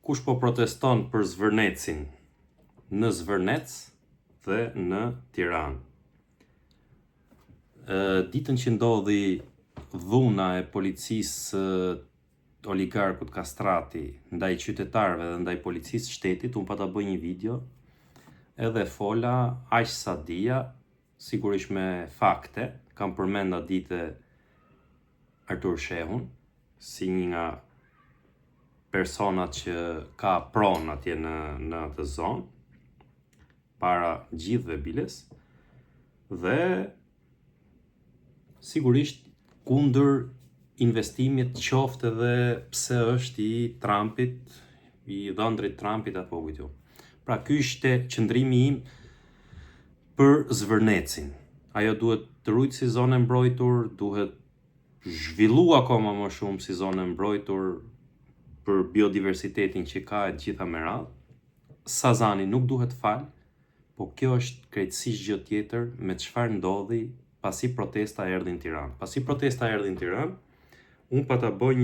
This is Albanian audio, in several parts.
Kush po proteston për Zvërnecin në Zvërnec dhe në Tiranë. Ditën që ndodhi dhuna e policisë oligarkut Kastrati ndaj qytetarëve dhe ndaj policisë shtetit, unë pata bëj një video edhe fola aq sa dia, sigurisht me fakte, kam përmenda dite Artur Shehun, si një nga personat që ka pronë atje në atë zonë, para gjithëve biles, dhe sigurisht kundër investimit qoftë edhe pse është i Trumpit, i dhëndrit Trumpit apo kujtu. Pra ky ishte qëndrimi im për Zvërnecin. Ajo duhet të rujtë si zonë e mbrojtur, duhet zhvillu akoma më shumë si zonë e mbrojtur për biodiversitetin që ka e gjitha me radhë. Sazani nuk duhet falë, po kjo është krejtësisht gjë tjetër me çfarë ndodhi pasi protesta erdhi në Tiranë. Pasi protesta erdhi në Tiranë, unë pata bëj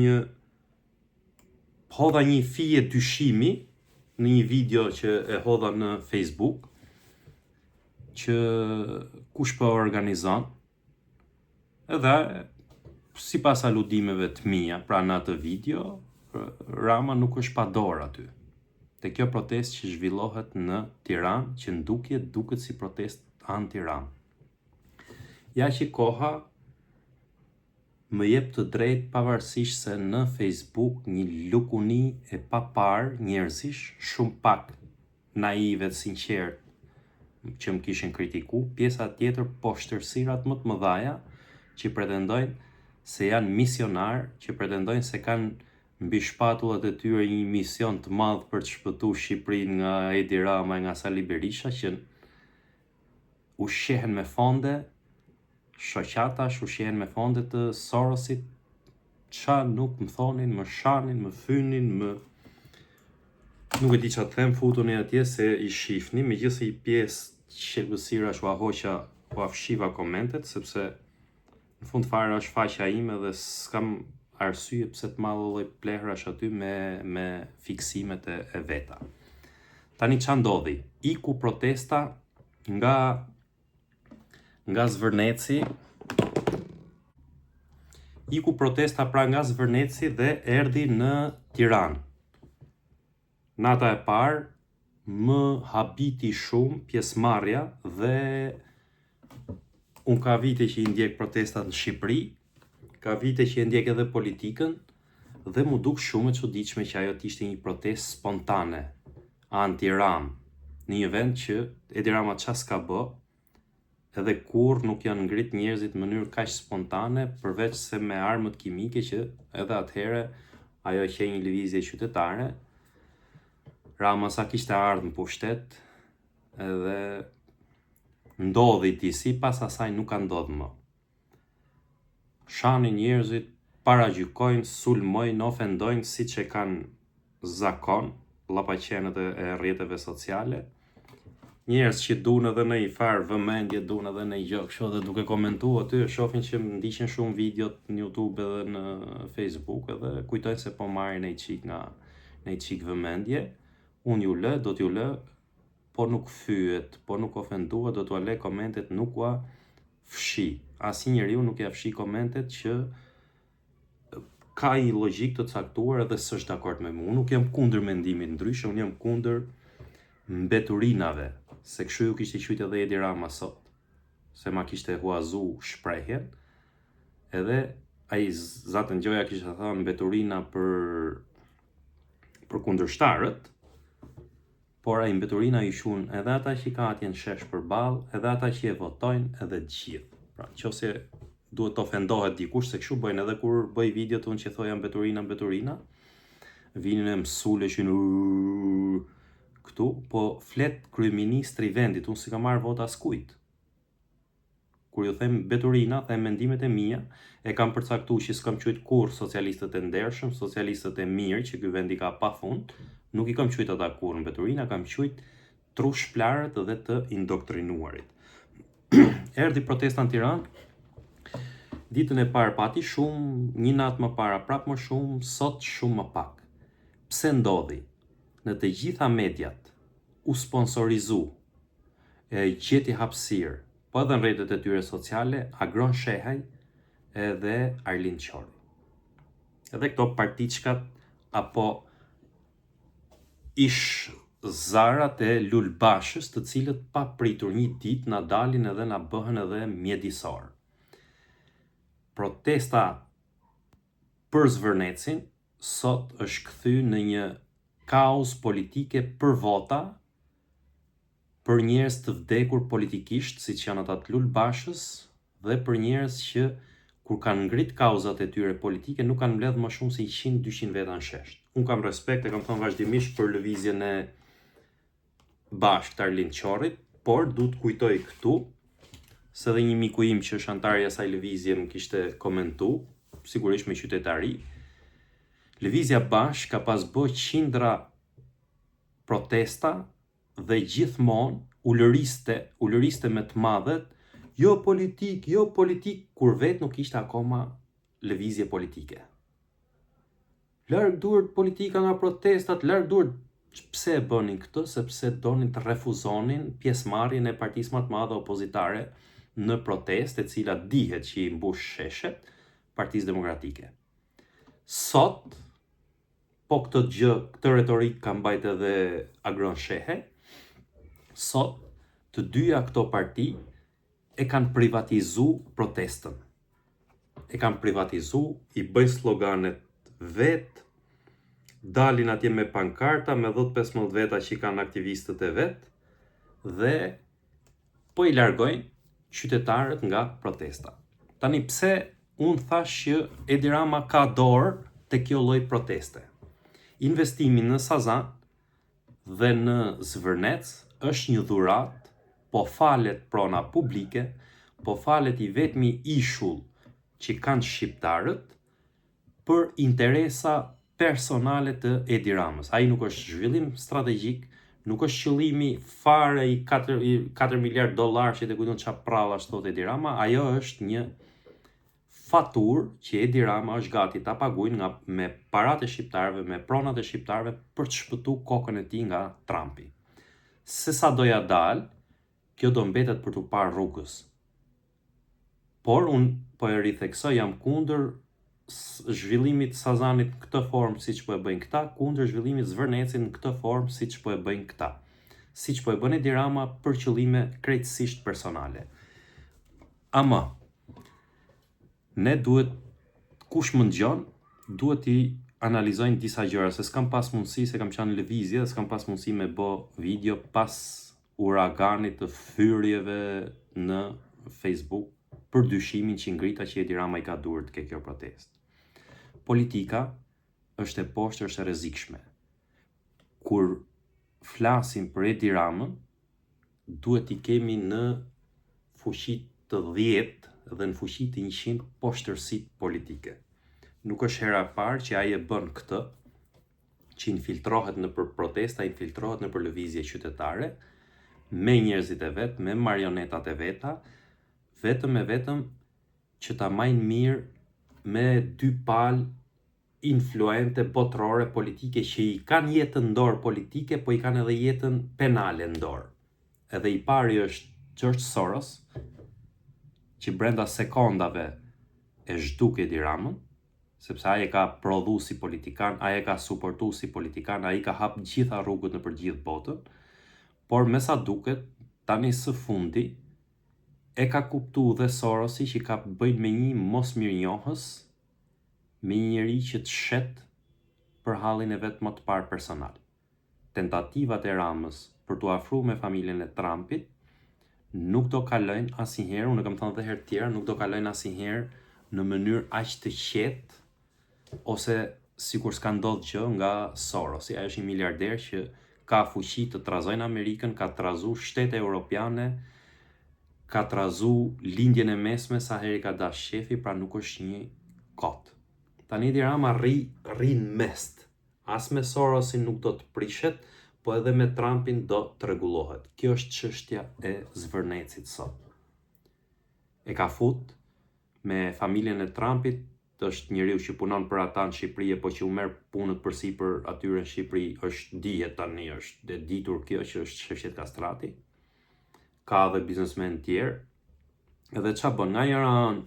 hodha një fije dyshimi në një video që e hodha në Facebook, që kush po organizon, edhe sipas aludimeve të mia, pra në atë video, Rama nuk është pa dorë aty. Te kjo protestë që zhvillohet në Tiranë, që duket si protestë anti-Ram. Ja që koha më jep të drejtë, pavarësisht se në Facebook një lukuni e papar njerëzish, shumë pak naive të sinqertë që më kishin kritiku, pjesa tjetër poshtërsirat më të mëdhaja që pretendojnë se janë misionar, që pretendojnë se kanë mbi shpatullat e tyre një mision të madh për të shpëtuar Shqipërinë nga Edi Rama e nga Sali Berisha, që ushqehen me fonde shoqatash, ushqehen me fonde të Sorosit, qa nuk më thonin, më shanin, më fynin, nuk e di qa të them, futuni atje se i shifni, megjithëse i pjesë shqetësirash u ahoqa, u afshiva komentet, sepse në fund fare është faqja ime dhe s'kam arsye pse të marrë lloj plehrash aty me fiksimet e veta. Tani ç'a ndodhi? Iku protesta nga Zvërneci. Iku protesta pra nga Zvërneci dhe erdhi në Tiranë. Nata e parë më habiti shumë pjesëmarrja dhe unë ka vite që i ndjek protestat në Shqipëri, ka vite që i ndjek edhe politikën, dhe mu duk shumë e çuditshme që ajo t'ishte një protestë spontane, anti-Ram, në një vend që Edi Rama qa s'ka bë, edhe kur nuk janë ngrit njerëzit në mënyrë kaq spontane, përveç se me armët kimike që edhe atëhere ajo që një lëvizje qytetare. Rama sa kishte ardhur në pushtet, edhe ndodhi disi, pas asaj nuk ka ndodhur më. Shanin njerëzit, paragjykojnë, sulmojnë, ofendojnë siç e kanë zakon, llapaqenët e rrjeteve sociale. Njerëz që duan edhe në i farë vëmendje, duan edhe në i gjë kështu, dhe duke komentuar aty, shohin që më ndiqen shumë videot në YouTube edhe në Facebook, edhe kujtojnë se po marrin një çik vëmendje. Unë ju lë, do t'ju lë, po nuk fyet, po nuk ofenduat, do t'u le komentet, nuk ua fshi. Asnjë njeriu nuk ja fshi komentet që ka një logjik të caktuar edhe s'është dakord me mua. Unë nuk jam kundër mendimit ndryshe, unë jam kundër mbeturinave, se kështu ju kishte qujtë edhe Edi Rama sot, se ma kishte huazu shprehjen, edhe ai Zatë Ngjoja kishte thënë mbeturina për kundërshtarët, por ai mbeturina i shun edhe ata që ka atje në shesh përballë, edhe ata që e votojnë, edhe të gjithë. Pra, nëse duhet të ofendohet dikush, se kështu bëjnë edhe kur bëj videot unë që thoja mbeturina, vinin e mësule që këtu, po flet kryeministri i vendit, unë si ka marrë vota skujt. Kur ju them mbeturina, them mendimet e mia, e kam përcaktuar që s'kam qujt kur socialistët e ndershëm, socialistët e mirë që ky vendi ka pafund, nuk i kam qujt ata kur mbeturina, kam qujt trushplarët dhe të indoktrinuarit. Erdhi protesta në Tiranë, ditën e parë pati shumë, një natë më para prap më shumë, sot shumë më pak. Pse ndodhi? në të gjitha mediat u sponsorizu e gjeti hapësirë, po edhe në rrjetet e tyre sociale, Agron Shehaj edhe Arlind Qori. Edhe këto partiçkat apo ish zarat e Lulbashës, të cilët pa pritur një ditë na dalin edhe na bëhen edhe mjedisor. Protesta për Zvërnecin sot është kthy në një kaos politike për vota, për njerëz të vdekur politikisht, siç janë ata të Lulbashës, dhe për njerëz që kur kanë ngrit kauzat e tyre politike nuk kanë mbledh më shumë se 100-200 veta në shesht. Unë kam respekt, e kam thënë vazhdimisht për lëvizjen e bashkë të Arlind Qorit, por du të kujtoj këtu se dhe një miku im që është antar i asaj lëvizje më kishte komentu, sigurisht me qytetari. Lëvizja bashkë ka pas bë qindra protesta dhe gjithmonë ulëriste me të madhet, jo politik, kur vetë nuk ishte akoma lëvizje politike. Larg duhet politika nga protestat, larg duhet. Pse e bënin këtë? Sepse donin të refuzonin pjesëmarrjen e partisë më të madhe opozitare në protestë, e cila dihet që i mbush sheshet Partisë Demokratike. Sot, po këtë retorik ka mbajt edhe Agron Shehaj, sot të dyja këto parti e kanë privatizu protestën. E kanë privatizu, i bëjnë sloganet vetë, dalin atje me pankarta, me 10-15 veta që kanë aktivistët e vetë, dhe po i largojnë qytetarët nga protesta. Tani pse unë thash që Edi Rama ka dorë të kjo lloj proteste? Investimi në Sazan dhe në Zvërnec është një dhurat, po falet prona publike, po falet i vetmi ishull që kanë shqiptarët për interesa personale të Edi Ramës. Ai nuk është zhvillim strategjik, nuk është qëllimi fare i 4 miliard dollar që të kujton çfarë pralla thot Edi Rama, ajo është një faturë që Edi Rama është gati ta paguajë me paratë e shqiptarëve, me pronat e shqiptarëve për të shpëtuar kokën e tij nga Trumpi. Se sa doja dal, kjo do mbetet për t'u parë rrugës. Por unë po e ritheksoj, jam kundër zhvillimit Sazanit në këtë formë siç po e bëjnë këta, kundër zhvillimit Zvërnecit në këtë formë siç po e bëjnë këta. Siç po e bën Edi Rama për qëllime krejtësisht personale. Ama ne duhet, kush më ndjon, duhet i analizojnë disa gjëra, se s'kam pas mundësi, se kam qenë në lëvizje, s'kam pas mundësi me bë video pas uraganit të fyrjeve në Facebook për dyshimin që ngrita që Edi Rama i ka durë të kjo protestë. Politika është e poshtë, është e rrezikshme. Kur flasim për Edi Ramën, duhet i kemi në fuqi të 10 dhe në fuqi të 100 poshtërsitë politike. Nuk është hera e parë që ai e bën këtë, që infiltrohet në për protesta, infiltrohet në për lëvizje qytetare, me njerëzit e vet, me marionetat e veta, vetëm që ta majnë mirë me dy palë influente botërore politike që i kanë jetën në dorë politike, po i kanë edhe jetën penale në dorë. Edhe i pari është George Soros, që brenda sekondave e zhduk Edi Ramën, sepse ai e ka prodhu si politikan, ai e ka suportu si politikan, ai ka hap gjitha rrugët në për gjithë botën, por me sa duket, tani së fundi, e ka kuptu dhe Sorosi që ka bëjnë me një mos mirënjohës, me një njeri që të shet për hallin e vetë më të parë personal. Tentativat e Ramës për t'u afruar me familjen e Trumpit nuk do kalojnë asnjëherë, unë kam thënë edhe herë tjera, nuk do kalojnë asnjëherë në mënyrë aq të qetë ose sikur s'ka ndodhur gjë nga Sorosi. Ai është një miliarder që ka fuqi të trazojnë Amerikën, ka trazu shtete europiane, ka trazu lindjen e mesme sa herë ka dash shefi, pra nuk është një kot. Tani Edi Rama rri në mest. As me Sorosin nuk do të prishet, po edhe me Trumpin do të rregullohet. Kjo është çështja e Zvërnecit sot. E ka fut me familjen e Trumpit është njeriu që punon për ata në Shqipëri, po që u merr punët përsipër atyre në Shqipëri, është dihet tani, është e ditur kjo që është Shefqet Kastrati. Ka dhe biznesmen tjerë. Edhe ç'a bën? Nga njëra anë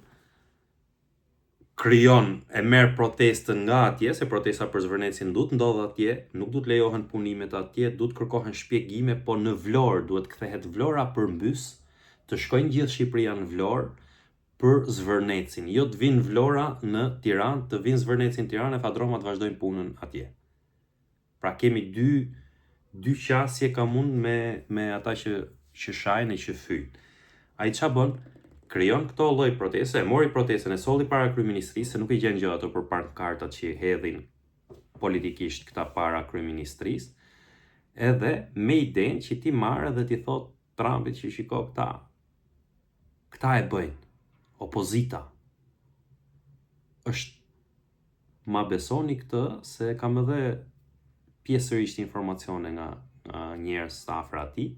krijon e merr protestën nga atje, se protesta për Zvërnecin duhet ndodh atje, nuk duhet lejohen punimet atje, duhet kërkohen shpjegime, po në Vlorë duhet kthehet Vlora përmbys, të shkojnë gjithë Shqipëria në Vlorë për Zvërnecin, jo të vinë Vlora në Tiranë, të vinë Zvërnecin në Tiranë e Fadroma të vazhdojnë punën atje. Pra kemi dy qasje ka mund me ata që shajnë e që fyjnë. Ai ç'a bën? Krijon këto lloj proteste, e mori protestën e solli para kryeministrisë, se nuk i gjen gjë ato për pankartat që hedhin politikisht këta para kryeministrisë, edhe me idenë që ti marrë dhe ti thot Trumpit që shiko këta e bëjnë, opozita. Ma besoni këtë, se kam edhe pjesërisht informacione nga njerëz të afër atij,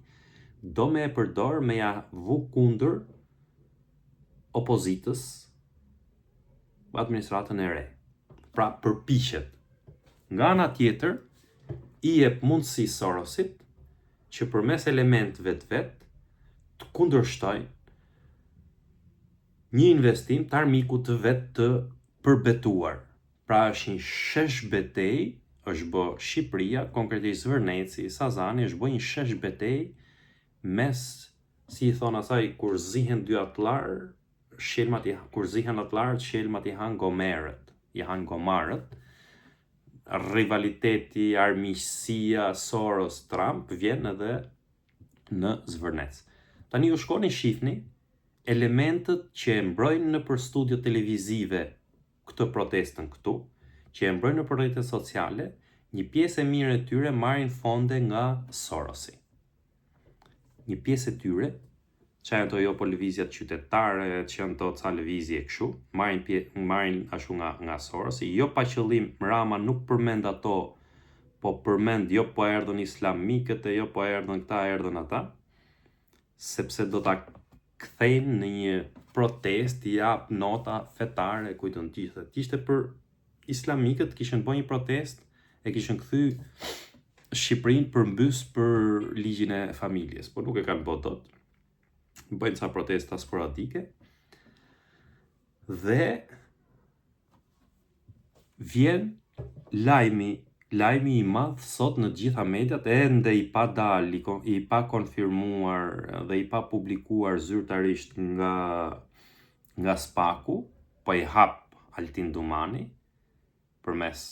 do me e përdor me ja vu kundër opozitës administratën e re. Pra përpiqet. Nga ana tjetër, i jep mundësi Sorosit që përmes elementëve të vet të kundërshtojnë një investim të armiku të vet të përbetuar. Pra është një shesh betej, është bë Shqipëria, konkretisht Zvërneci, Sazani, është bë një shesh betej mes, si i thon asaj, kur zihen dy atlar, kur zihen atlarët, shelmat i han gomerët, i han gomarët. Rivaliteti, armiqësia, Soros-Trump vjen edhe në Zvërnec. Tani ju shkoni shihni elementët që e mbrojnë nëpër studio televizive këtë protestën këtu, që e mbrojnë nëpër rrjetet sociale, një pjesë e mirë e tyre marrin fonde nga Sorosi. Një pjesë e tyre, që janë to jo po lëvizjat qytetare, që janë to ca lëvizje kështu, marrin ashtu nga Sorosi, jo pa qëllim. Rama nuk përmend ato, po përmend jo po erdhën islamikët, jo po erdhën këta, erdhën ata, sepse do ta kthejnë në një protest, i jap nota fetare, kujtën gjithë. Ishte për islamikët, kishin bërë një protest, e kishin kthy Shqipërinë përmbys për ligjin e familjes, por nuk e kanë bërë dot. Bëjnë ca protesta sporadike dhe vjen lajmi i madh sot në të gjitha mediat, ende i pa dalë, i pa konfirmuar dhe i pa publikuar zyrtarisht nga Spaku, po i hap Altin Dumani përmes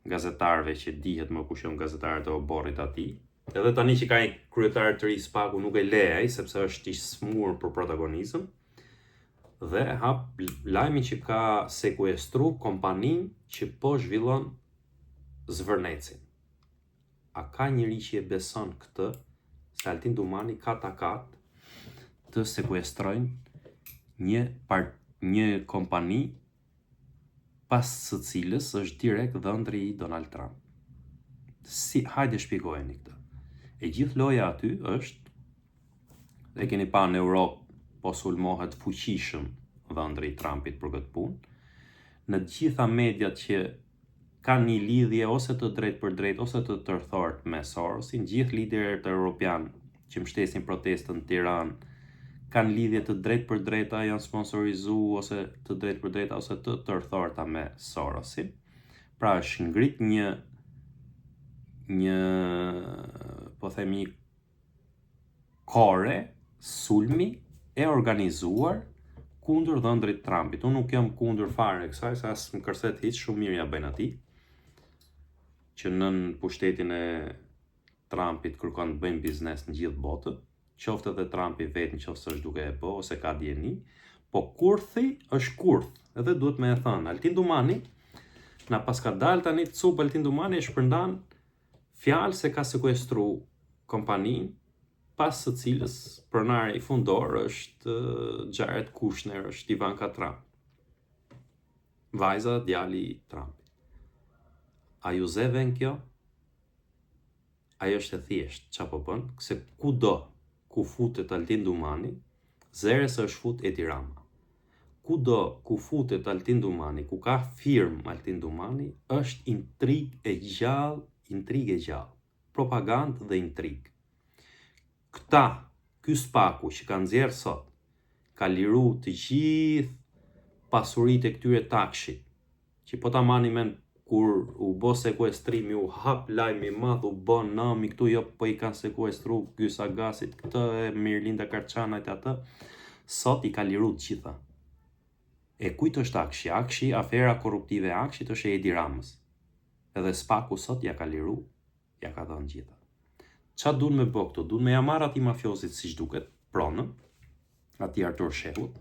gazetarëve që dihet më kush janë gazetarët e oborrit atij. Edhe tani që ka një kryetar të ri Spaku, nuk e le ai sepse është i smur për protagonizëm, dhe hap lajmin që ka sekuestru kompaninë që po zhvillon Zvërnecin. A ka njëri që e beson këtë, se Altin Dumani ka takat të sekuestrojnë një kompani pas së cilës është direkt dhëndri i Donald Trump? Hajde shpjegojeni këtë. E gjithë loja aty është, e keni pa në Europë, po sulmohet fuqishëm dhëndri i Trumpit për këtë punë. Në të gjitha mediat që kanë një lidhje ose të drejtë për drejtë ose të tërthort me Sorosin, gjithë liderët europian që mbështesin protestën në Tiranë kanë lidhje të drejtë për drejta, janë sponsorizuar ose të drejtë për drejta ose të tërthorta me Sorosin. Pra është ngrit një po themi kore sulmi e organizuar kundër dhëndrit Trumpit. Unë nuk jam kundër fare kësaj, se as më kërset hiç, shumë mirë ja bëjnë atij, që nën pushtetin e Trumpit kërkon të bëjnë biznes në gjithë botën, qoftë edhe Trumpi vetë nëse është duke e bë ose ka dieni, po kurthi është kurth, edhe duhet me e thënë. Altin Dumani na paska dalë tani të cup, Altin Dumani e shpërndan fjalë se ka sekuestru kompaninë, pas së cilës pronari fundor është Jared Kushner, është Ivanka Trump, vajza djali i Trumpit. A ju zeven kjo? Ajo është e thjeshtë, ç'a po bën? Se kudo ku futet Altin Dumani, zere se është fut Edi Rama. kudo ku futet Altin Dumani, ku ka firmë Altin Dumani, është intrigë e gjallë, propagandë dhe intrigë. Ky spaku që ka nxjerrë sot, ka liru të gjithë pasuritë e këtyre Takshit, që po ta mani men kur u bë sekuestrimi, u hap lajmi i madh, u bën nëmi këtu, jo po i kanë sekuestru Gyrsagasit këtë e Mirlinda Karçanajt atë, sot i ka liru të gjitha. E kujt është Akshi? Akshi, afera korruptive e Akshit është e Edi Ramës. Edhe spaku sot ja ka liru, ja ka dhënë gjitha. Qa duan me bë këtu? Duan me ja marr atij mafiosit siç duket, pronën, atij Artur Shehut.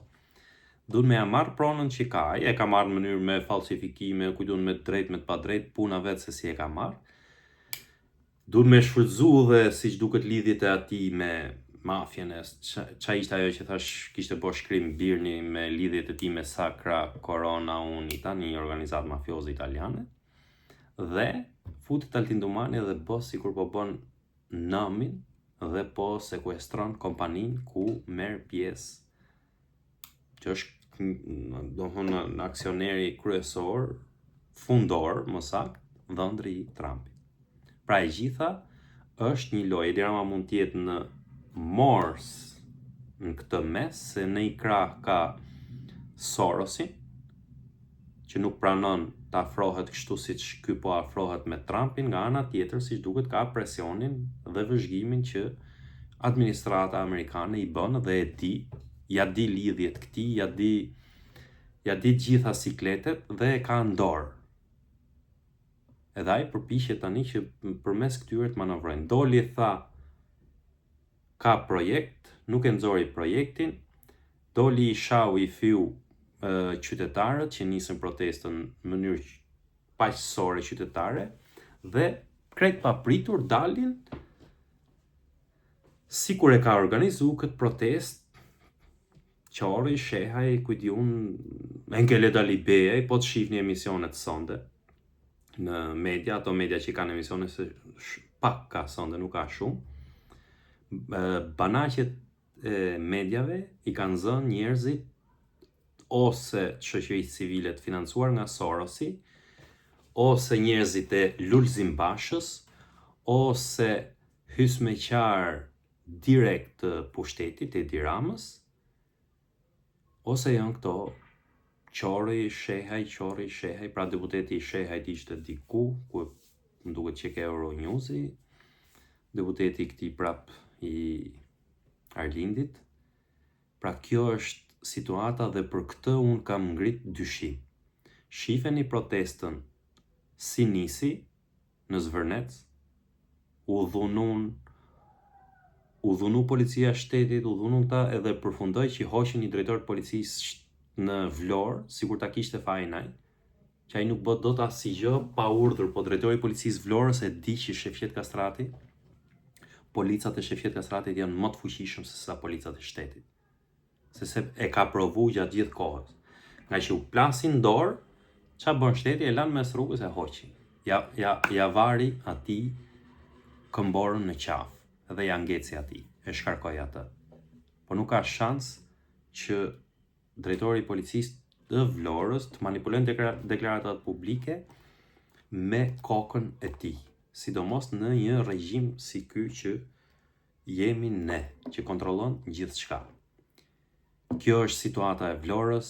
Duan me ja marr pronën që ka, e ka marrë në mënyrë me falsifikime, kujtun me drejt, me të padrejt, puna vetë se si e ka marrë. Duan me shfrytzu dhe siç duket lidhjet e atij me mafjen, qa ishte ajo që thash kishte bo shkrim Birni me lidhjet e tij me Sacra Corona Unita, një organizatë mafioze italiane, dhe futet Altin Dumani dhe bë sikur po bën nëmin dhe po sekuestron kompaninë ku merr pjesë, që është në aksioneri kryesor, fundor, më saktë, dhëndri i Trumpit. Pra e gjitha është një lojë. Edi Rama mund të jetë në mors në këtë mes, se në i krah ka Sorosin, që nuk pranon të afrohet kështu siç ky po afrohet me Trumpin, nga ana tjetër siç duket ka presionin dhe vëzhgimin që administrata amerikane i bën dhe e di, ja di lidhjet këtij, ja di gjitha sikletet dhe e ka në dorë. Edhe ai përpiqet tani që përmes këtyre të manovrojnë. Doli tha ka projekt, nuk e nxori projektin, doli i shau i fiu qytetarët që nisën protestën në mënyrë paqësore qytetare dhe krejt papritur dalin sikur e ka organizu këtë protestë Qori, Shehaj, kujdiun, Enkele Dalibej, po të shihni emisionet sonde në media, ato media që kanë emisione se pak ka sonde, nuk ka shumë. Banaqet e medjave i kanë zënë njerëzit ose shoqëritë civile të financuar nga Sorosi, ose njerëzit e Lulzim Bashës, ose hysmeqar direkt të pushtetit e Edi Ramës, ose janë këto Qori, Shehaj, pra deputeti i Shehajt ishte diku, ku më duket që ke Euronewsi, deputeti këtij prap i Arlindit. Pra kjo është situata dhe për këtë unë kam ngrit dyshim. Shifeni protestën si nisi në Zvërnec, u dhunu policia shtetit, u dhunu këta edhe përfundoi që hoqën një drejtor të policisë në Vlorë, sikur ta kishte fajin ai, që ai nuk bë dot asgjë pa urdhër, po drejtori i policisë Vlorës e di që Shefqet Kastrati, policat e Shefqet Kastratit janë më të fuqishëm se sa policat e shtetit. Se e ka provu gjatë gjithë kohës. Nga që u plasin dorë, qa bën shteti, e lanë mes rrugës e hoqin. Ja vari atij këmborën në qafë, edhe ja ngeci atij, e shkarkoi atë. Po nuk ka shans që drejtori i policisë të Vlorës të manipulojnë deklaratat publike me kokën e tij, sidomos në një regjim si ky që jemi ne, që kontrollon gjithçka. Kjo është situata e Vlorës.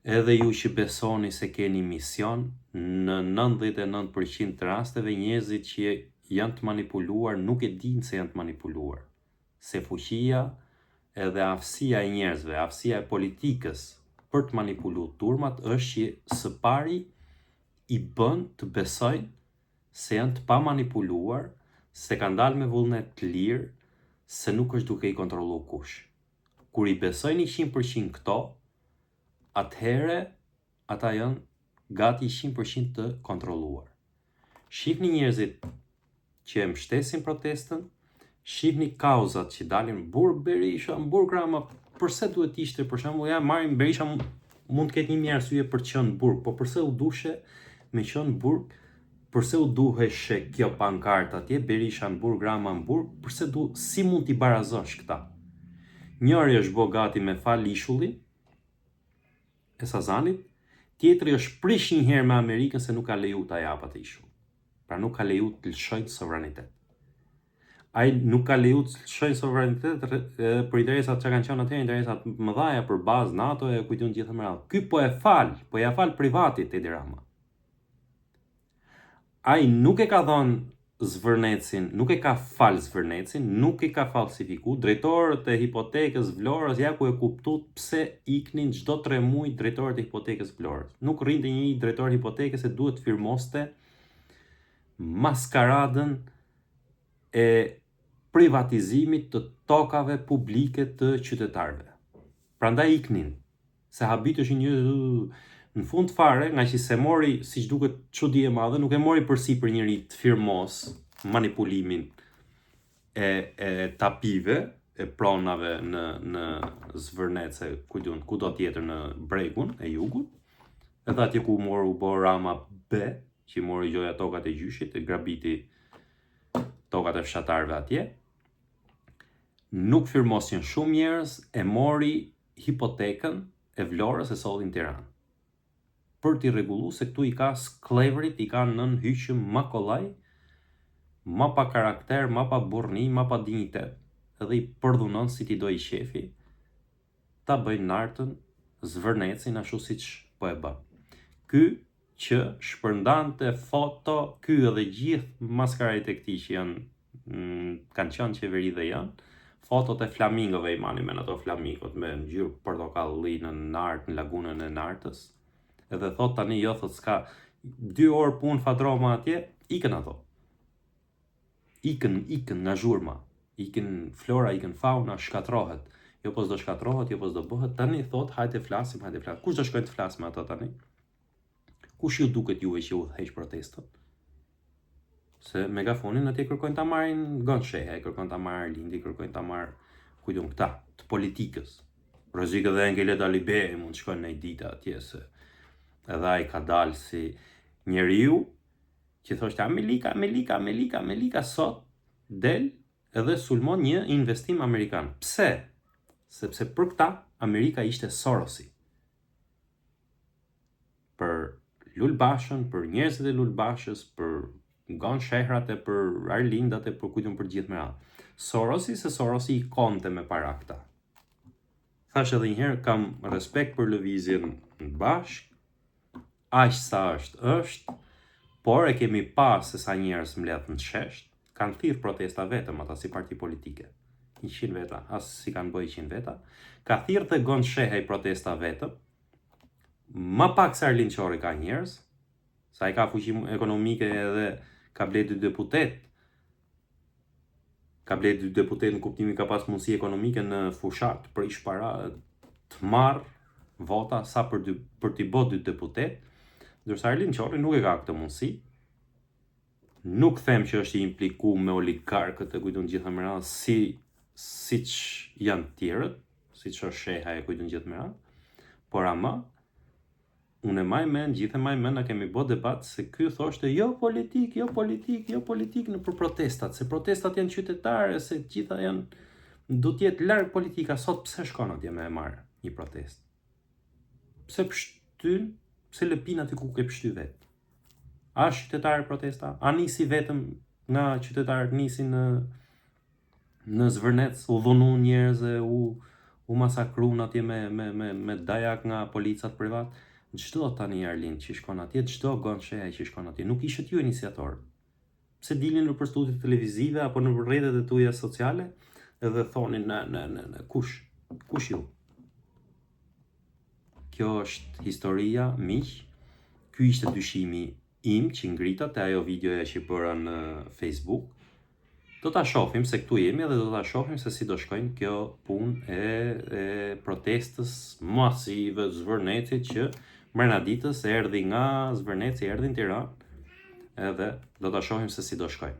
Edhe ju që besoni se keni mision, në 99% të rasteve njerëzit që janë të manipuluar nuk e dinë se janë të manipuluar. Se fuqia edhe aftësia e njerëzve, aftësia e politikës për të manipuluar turmat është që së pari i bën të besojnë se janë të pa manipuluar, se kanë dalë me vullnet të lirë, se nuk është duke i kontrolluar kush. Kur i besojnë 100% këto, atëhere ata janë gati 100% të kontrolluar. Shihni njerëzit që e mbështesin protestën, shihni kauzat që dalin burg Berisha, burg Rama, përse duhet ishte, për shembull, ja marrim Berisha mund të ketë një arsye për të qenë burg, po përse u dushe me qenë burg, përse u duheshe kjo pankart atje, Berisha në burg, Rama në burg, si mund t'i barazosh këta? Njëri është bo gati me fal ishullin, e Sazanit, tjetri është prish një herë me Amerikën se nuk ka leju ta jap atë ishull. Pra nuk ka leju të lëshojnë sovranitet. Ai nuk ka leju të lëshojnë sovranitet për interesat që kanë qenë atëherë, interesat më dhaja për bazë NATO e kujtun gjithë më radhë. Ky po ja fal privatit Edi Rama. Ai nuk e ka dhënë Zvërnecin, nuk e ka fal Zvërnecin, nuk e ka falsifiku. Drejtorët e hipotekës Vlorës, ja ku e kuptut pse iknin çdo 3 muaj drejtorët e hipotekës Vlorës. Nuk rrinte një drejtor hipotekës se duhet të firmoste maskaradën e privatizimit të tokave publike të qytetarëve. Prandaj iknin, se habiti është një në fund fare, nga që se mori, siç duket çudi e madhe, nuk e mori përsi për njëri të firmos manipulimin e tapive, e pronave në Zvërnec, kudo tjetër në bregun e jugut, edhe atje ku moru bo Rama B, që mori gjoja tokat e gjyshit, e grabiti tokat e fshatarëve atje. Nuk firmosin shumë njerëz, e mori hipotekën e Vlorës e solli në Tiranë. Për t'i rregullu se këtu i ka skleverit, i ka nën hyqëm ma kollaj, ma pa karakter, ma pa burrni, ma pa dignitet, edhe i përdhunon si t'i doj shefi, ta bëjnë nartën Zvërnecin ashtu siç po e bën. Ky që shpërndante foto, ky edhe gjithë maskararit e këtij që kanë qenë qeveri dhe janë, fotot e flamingove i mani me në ato flamingot me ngjyrë portokalli në nartë, në lagunën e nartës. Edhe thot tani jo, thot s'ka 2 orë punë Fadroma atje, ikën ato. Ikën nga zhurma, ikën flora, ikën fauna, shkatrohet. Jo po s'do shkatrohet, jo po s'do bëhet. Tani thot hajde flasim. Kush do shkojnë të flas me ato tani? Kush ju duket juve që u heq protestën? Se megafonin atje kërkojnë ta marrin Gonçeha, kërkojnë ta marrin Lindi, kërkojnë ta marrin kujtun këta të politikës. Rrezikë dhe Engele Daliberi mund të shkojnë në ditë atje se edhe ai ka dalë si njeriu që thoshte Amerika, sot del edhe sulmon një investim amerikan. Pse? Sepse për këta Amerika ishte Sorosi. Për Lulbashën, për njerëzit e Lulbashës, për Gonçehrat e për Arlindat e për kujtun për gjithë me radhë. Sorosi i konte me para këta. Thash edhe njëherë, kam respekt për lëvizjen në bashk, aq sa është, por e kemi pas se sa njerëz mbledh në shesht, kanë thirr protesta vetëm ata si parti politike. 100 veta, as si kanë bëj 100 veta. Ka thirr dhe Gonçeha i protesta vetëm. Ma pak se Arlind Qorri ka njerëz, sa i ka fuqi ekonomike edhe ka bledh 2 deputet. Ka bledh 2 deputet në kuptimin ka pas mundësi ekonomike në fushat, për ish para të marr vota sa për t'i bë 2 deputet. Ndërsa Arlind Qorri nuk e ka këtë mundësi. Nuk them që është i implikuar me oligarkët e kujtun gjithë më radhë siç janë tjerët, siç është sheha e kujtun gjithë më radhë. Por ama unë gjithë maj mend na kemi bë debat se ky thoshte jo politik në për protestat, se protestat janë qytetare, se gjitha janë do të jetë larg politika. Sot pse shkon atje me e marr një protestë? Pse pshtyn? Pse lëpin aty ku ke pshty vet? A qytetarë protesta? A nisi vetëm nga qytetarët nisi në Zvërnec, u dhunu njerëz e u masakruan atje me dajak nga policat privat? Çdo tani Arlind që shkon atje, çdo Gonçeha që shkon atje, nuk ishit ju iniciator. Pse dilin në studiet televizive apo në rrjetet e tuaja sociale edhe thonin në kush ju? Kjo është historia, miq. Ky ishte dyshimi im që ngrita te ajo videoja që bëra në Facebook. Do ta shohim se këtu jemi dhe do ta shohim se si do shkojnë kjo punë e protestës masive Zvërnecit që mbrëna ditës erdhi nga Zvërneci, erdhi në Tiranë, edhe do ta shohim se si do shkojnë.